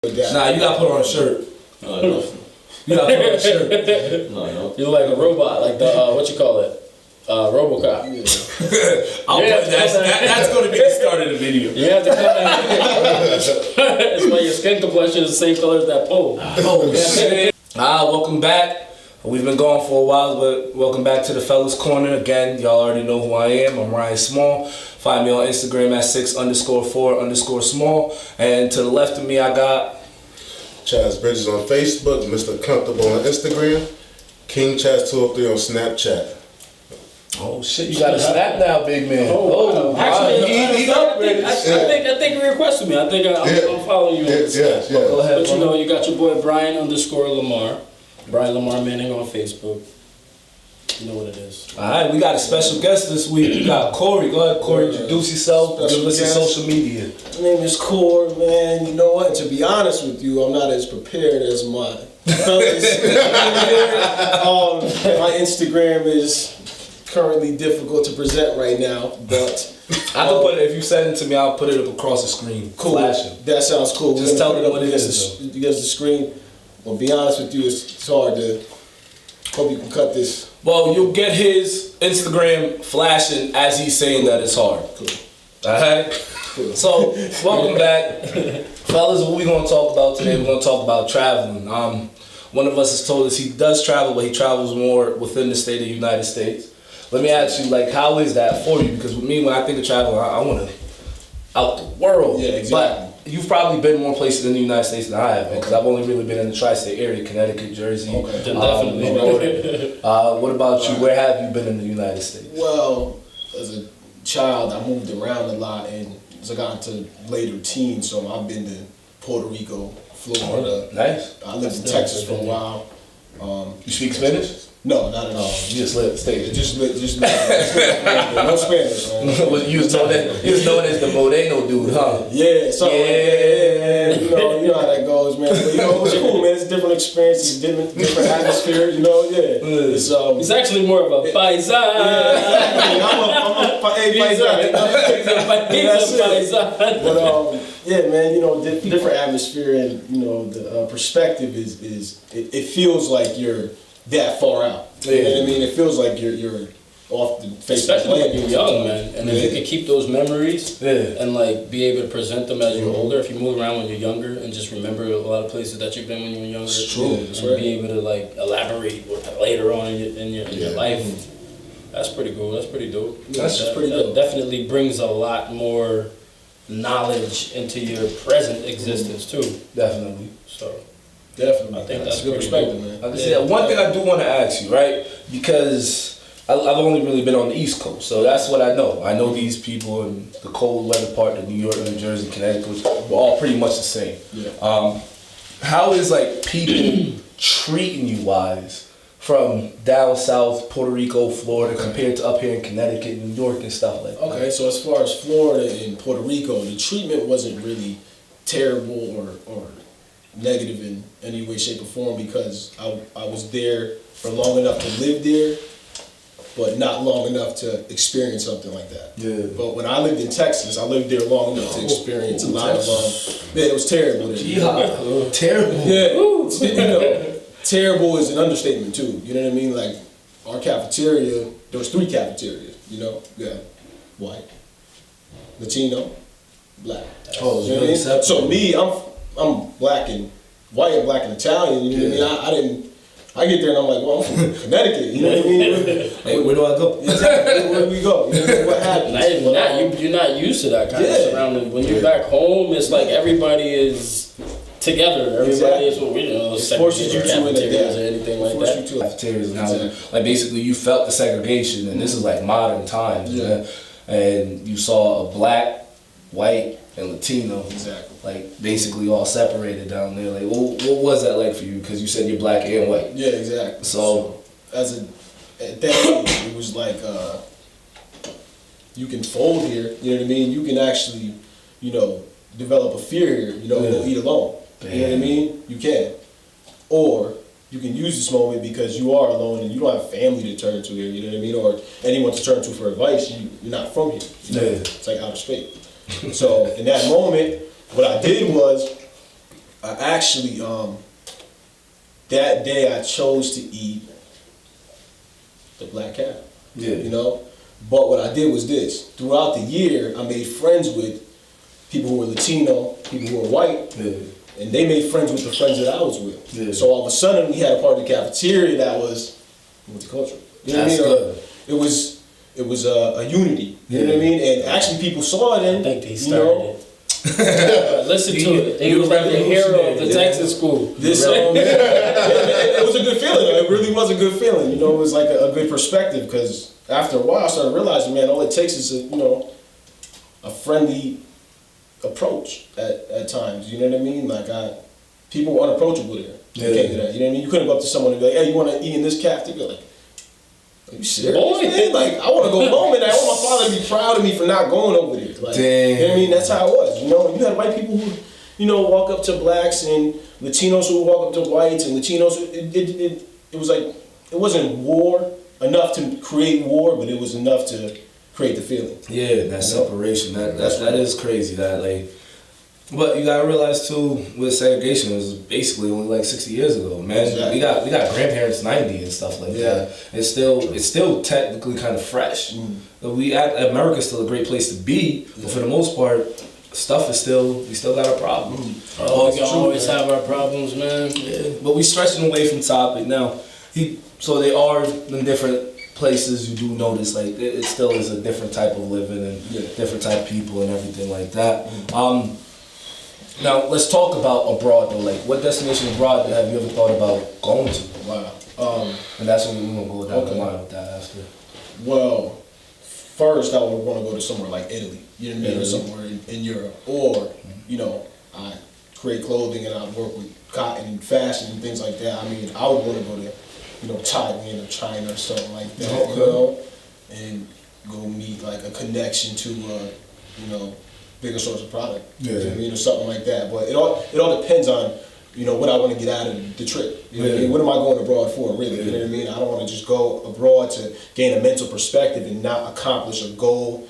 Nah, you gotta put on a shirt. No. You gotta put on a shirt. No. You look like a robot, like the what you call it, RoboCop. That's going to be the start of the video. You have to come in. It's why your skin complexion is the same color as that pole. Oh shit! Welcome back. We've been gone for a while, but welcome back to the Fellas Corner again. Y'all already know who I am. I'm Ryan Small. Find me on Instagram at 6_4_small. And to the left of me, I got Chaz Bridges on Facebook, Mr. Comfortable on Instagram, King Chaz 203 on Snapchat. oh shit, you got a snap now, big man. Oh, actually, I think you requested me. I think I'm following you. Yeah. Go ahead, But you know, you got your boy Brian_Lamar. Brian Lamar Manning on Facebook. You know what it is. Alright, we got a special guest this week. We got Corey. Go ahead, Corey, introduce yourself. Give us your social media. My name is Core, man. You know what? To be honest with you, I'm not as prepared as my fellas. My Instagram is currently difficult to present right now, but I can put it, if you send it to me, I'll put it up across the screen. cool. Flashing. That sounds cool. Just tell me what it against is, against the screen. Well, be honest with you, it's hard to. Hope you can cut this. Well, you'll get his Instagram flashing as he's saying that it's hard. Cool. Alright? So, welcome back. Fellas, what we going to talk about today? We're going to talk about traveling. One of us has told us he does travel, but he travels more within the state of the United States. Let me ask you, like, how is that for you? Because with me, when I think of traveling, I want to out the world. Yeah, exactly. But you've probably been more places in the United States than I have, because I've only really been in the tri-state area, Connecticut, Jersey. Okay. Definitely. What about you? Where have you been in the United States? Well, as a child, I moved around a lot, and as I got into later teens, so I've been to Puerto Rico, Florida. Nice. I lived in Texas for a while. You speak Spanish? No, not at all. You just live state. Just no Spanish, man. You was known as the Moreno dude, huh? Yeah, something like that. You know how that goes, man. But it was cool, man. It's different experiences, different atmosphere. He's actually more of a paisa. I'm a paisa. But yeah, man. Different atmosphere, and the perspective is it feels like you're that far out. You know what I mean? It feels like you're off the face of the Especially when planet. you're young, man. And if you can keep those memories and like be able to present them as you're older, if you move around when you're younger and just remember a lot of places that you've been when you were younger, It's true. and be able to like elaborate with later on in your life, that's pretty cool. That's pretty dope. That's pretty that dope. definitely brings a lot more knowledge into your present existence too. Definitely. So Definitely. I think that's that's a good pretty perspective, dope. man. Like I said, one thing I do want to ask you, right? Because I've only really been on the East Coast, so that's what I know. I know these people in the cold weather part of New York, New Jersey, Connecticut, which we're all pretty much the same. Yeah. How is like people treating you wise from down south, Puerto Rico, Florida, compared to up here in Connecticut, New York, and stuff like that? Okay, so as far as Florida and Puerto Rico, the treatment wasn't really terrible or negative in any way, shape, or form, because I was there for long enough to live there, but not long enough to experience something like that. Yeah. But when I lived in Texas, I lived there long enough to experience a lot of it was terrible there. Yeah, terrible. Yeah, terrible is an understatement too. You know what I mean? Like our cafeteria, there was 3 cafeterias. White, Latino, black. Oh, You know what I mean? So me, I'm black and white and black and Italian. You know what I mean? I get there and I'm like, well, I'm from Connecticut. You know what I mean? Hey, where do I go? Exactly. Where do we go? You know what happens? You're not used to that kind of surrounding. When you're back home, it's like everybody is together. Everybody is what we know. Forces you to cafeterias or anything like that. Cafeterias and how, like, basically you felt the segregation, and this is like modern times, man. And you saw a black, white, and Latino, like basically all separated down there. Like, what was that like for you? Because you said you're black and white. Yeah, exactly. So at that age, it was like you can fold here. You know what I mean? You can actually, develop a fear here. And go eat alone. Damn. You know what I mean? You can, or you can use this moment because you are alone and you don't have family to turn to here. You know what I mean? Or anyone to turn to for advice. You're not from here. Yeah. It's like outer space. So in that moment, what I did was I actually, that day I chose to eat the black cat. Yeah. You know? But what I did was this. Throughout the year, I made friends with people who were Latino, people who were white, and they made friends with the friends that I was with. Yeah. So all of a sudden, we had a part of the cafeteria that was multicultural. You know what I mean? Good. It was a unity. You know what I mean? And actually, people saw it, I and think they started it. Listen to it. They You was like the hero of the Yeah. Texas school. This it was a good feeling. Though. It really was a good feeling. You know, it was like a good perspective because after a while, I started realizing, man, all it takes is a friendly approach at times. You know what I mean? Like people were unapproachable there. Yeah. You can't do that. You know what I mean? You couldn't go up to someone and be like, "Hey, you want to eat in this cafe?" They'd be like, "Are you serious, Boy. man? Like, I want to go home and I want my father to be proud of me for not going over there." Like, Damn. you know what I mean? That's how it was. You know, you had white people who, walk up to blacks and Latinos who would walk up to whites and Latinos. It was like it wasn't war enough to create war, but it was enough to create the feeling. Yeah, that separation, that is crazy. That like, but you gotta realize too, with segregation, it was basically only like 60 years ago, man. Exactly. We got grandparents 90 and stuff like that. It's still technically kind of fresh. But America's still a great place to be, but for the most part, we still got our problems. Oh, we always have our problems, man. Yeah, but we stretching away from topic now. So they are in different places. You do notice like it still is a different type of living and different type of people and everything like that. Now let's talk about abroad though. Like, what destination abroad have you ever thought about going to? Wow. And that's when we're gonna go down the line with that after. Well, first I would want to go to somewhere like Italy. You know what I mean? Or somewhere in Europe. Or, I create clothing and I work with cotton and fashion and things like that. I mean, I would want to go to, Thailand or China or something like that, and go meet like a connection to, bigger source of product. You know what I mean? Or something like that. But it all depends on, what I want to get out of the trip. You know what I mean? What am I going abroad for, really? You know what I mean? I don't want to just go abroad to gain a mental perspective and not accomplish a goal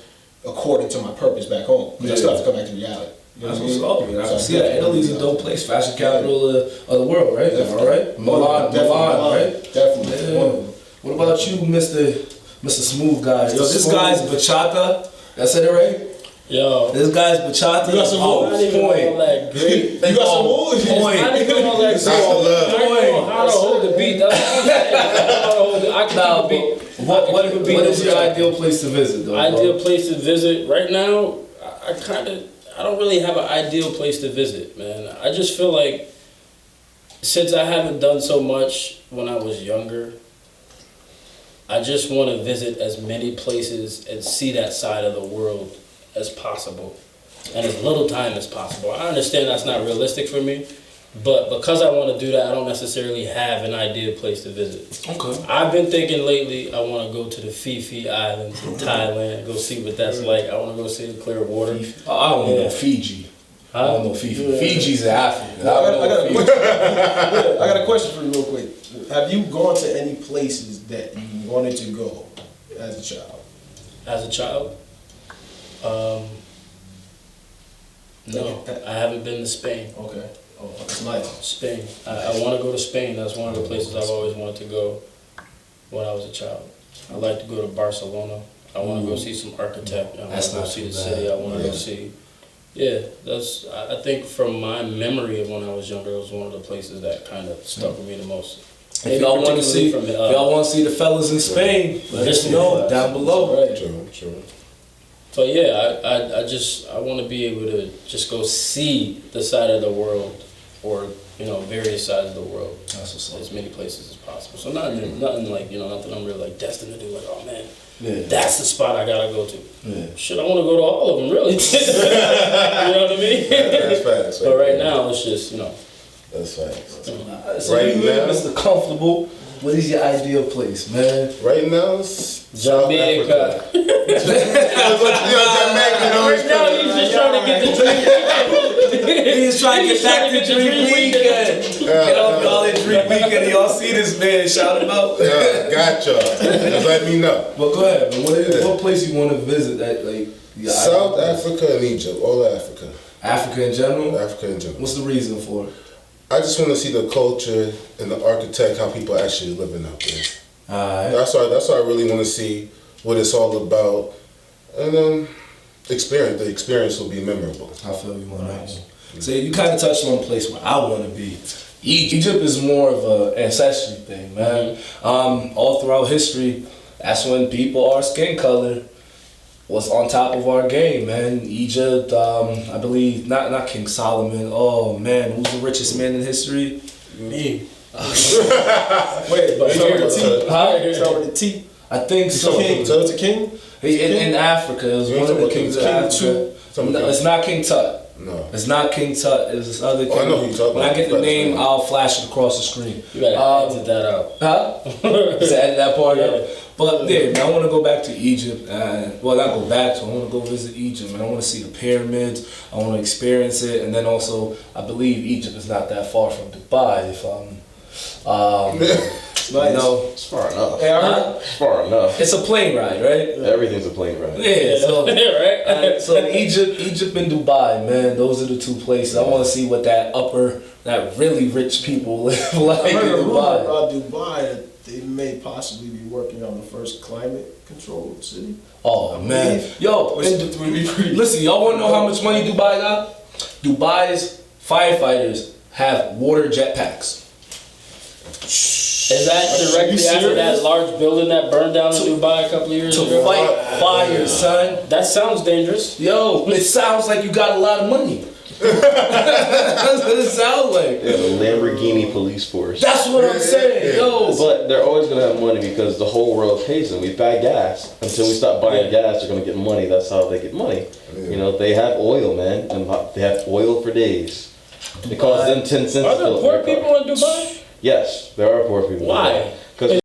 according to my purpose back home. Because I still have to come back to reality. You know That's what I what's mean? up, man. I can see that. Italy's a dope place, fashion capital of the world, right? Am I right? Milan, right? Definitely. Yeah. What about you, Mr. Smooth Guy? Yo, this guy's bachata. Did I said it right? Yo. This guy's bachata. You got some Not even all point. that great. You got some moves? Not even all that That's the love. great. I know how to hold the beat. That's what I'm saying. I know how to hold it. I can keep a beat. What is your ideal place to visit, though? Ideal place to visit right now? I don't really have an ideal place to visit, man. I just feel like since I haven't done so much when I was younger, I just want to visit as many places and see that side of the world as possible and as little time as possible. I understand that's not realistic for me, but because I want to do that, I don't necessarily have an ideal place to visit. Okay. I've been thinking lately I want to go to the Phi Islands in Thailand, go see what that's like. I want to go see the clear water. I don't know Fiji. I don't know Fiji. Yeah. Fiji's in Africa. I got a question for you real quick. Have you gone to any places that you wanted to go as a child? As a child? No, I haven't been to Spain. Okay. Oh, that's nice. Spain. I want to go to Spain. That's one of the places I've always wanted to go when I was a child. I like to go to Barcelona. I want to go see some architect. I want That's to go not see too the bad. city. I want to go see. Yeah, that's. I think from my memory of when I was younger, it was one of the places that kind of stuck with me the most. If y'all want to see, if y'all want to see the fellas in Spain, let us know down below. Right. True. But yeah, I want to be able to just go see the side of the world, or various sides of the world. That's what's up. As many places as possible. So nothing like nothing I'm really like destined to do. Like, oh man, Yeah. that's the spot I gotta go to. Yeah. Shit, I want to go to all of them, really. You know what I mean? That's facts. But right now, it's just That's facts. So Right you live, now- Mr. Comfortable. What is your ideal place, man? Right now, it's South Jamaica. Africa. Jamaica. Right now, he's just trying to get the dream. He's trying to get back to Dream Weekend. Get off y'all at Dream Weekend. Y'all see this man? Shout him out. Gotcha. Just let me know. But go ahead, man. What place you want to visit? That like South Africa and Egypt, all of Africa. Africa in general. Africa in general. What's the reason for it? I just want to see the culture and the architect, how people actually living out there. Alright. That's why I really want to see what it's all about, and the experience will be memorable. I feel you on that one. So you kind of touched on a place where I want to be. Egypt is more of an ancestry thing, man. All throughout history, that's when people, our skin color was on top of our game, man. Egypt, I believe, not King Solomon. Oh man, who's the richest man in history? Me. Wait, but start with the T. Huh? Start with the T. I think so. King. So it's a king? In Africa, it was one of the kings of Africa. No, it's not King Tut. No. It's not King Tut. It's this other king. I know who you're talking When I about. get the name, I'll flash it across the screen. You gotta edit that out. Huh? Just edit that part out. But yeah, man, I want to go back to Egypt. Well, not go back to. I want to go visit Egypt, man. I want to see the pyramids. I want to experience it, and then also, I believe Egypt is not that far from Dubai. If Nice. you know, It's far enough. Hey, I heard, It's far enough. it's a plane ride, right? Everything's a plane ride. Yeah. So. right? So Egypt and Dubai, man, those are the two places. I want to see what that really rich people live like I in heard a rumor Dubai. about Dubai that they may possibly be working on the first climate controlled city. Oh man, yo, Which and would be pretty. listen, y'all want to know how much money Dubai got? Dubai's firefighters have water jetpacks. Is that directly after that large building that burned down in Dubai a couple of years To ago? fight fire, son. That sounds dangerous. Yo, it sounds like you got a lot of money. That's what it sounds like. Yeah, the Lamborghini police force. That's what I'm saying, yo. But they're always gonna have money because the whole world pays them. We buy gas. Until we stop buying gas, they're gonna get money. That's how they get money. You know, they have oil, man, and they have oil for days. It costs them 10 cents. Are to there fill up poor their car. people in Dubai? Yes, there are poor people. Why? Because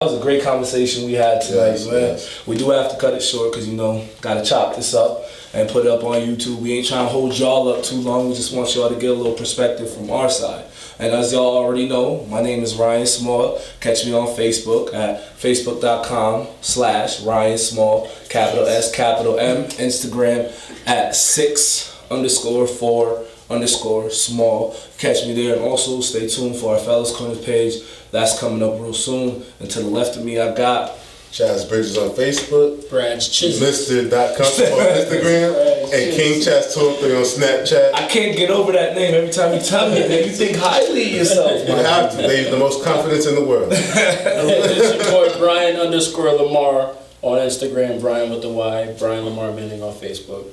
That was a great conversation we had tonight, Yes, man. yes. We do have to cut it short because, you know, got to chop this up and put it up on YouTube. We ain't trying to hold y'all up too long. We just want y'all to get a little perspective from our side. And as y'all already know, my name is Ryan Small. Catch me on Facebook at facebook.com/Ryan Small, capital S, capital M. Instagram at 6_4_small. Catch me there, and also stay tuned for our Fellas Corners page. That's coming up real soon. And to the left of me, I got Chaz Bridges on Facebook, Brad's Chisholm. Mr.Comfortable on Instagram, and King Chaz 203 on Snapchat. I can't get over that name every time you tell me, man. You think highly of yourself, You man. have to. They have the most confidence in the world. It's your boy Brian_Lamar on Instagram, Brian with the Y, Brian Lamar Manning on Facebook.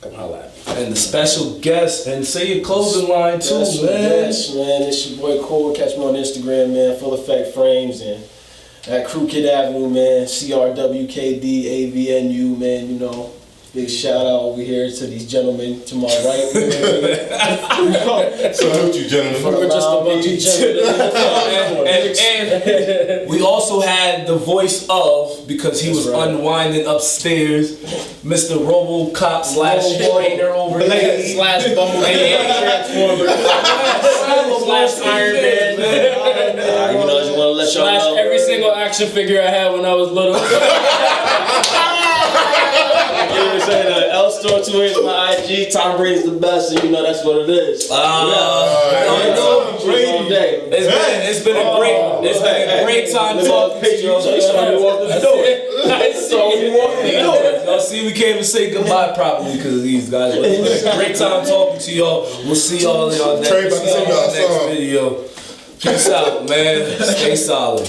Come holla at me. And the special guest, and say your closing line too, Yes, man. yes, man. It's your boy Cole. Catch me on Instagram, man. Full Effect Frames and at Crew Kid Avenue, man. CRWKDAVNU, man. You know, big shout out over here to these gentlemen to my right. Salute you, gentlemen. We're just a bunch of gentlemen. And we also had the voice of, because he was unwinding upstairs, Mr. RoboCop / trainer over there. / Bumblebee Transformer / Iron Man. you know, I just want to let y'all know. / every single action figure I had when I was little. You were saying L Store 2 is my IG. Tom Brady's the best, and you know that's what it is. It's been a great time talking to you. Y'all see, we can't even say goodbye properly because of these guys. But it's been a great time talking to y'all. We'll see y'all in our Trey about to sing y'all a next song. video. Peace out, man. Stay solid.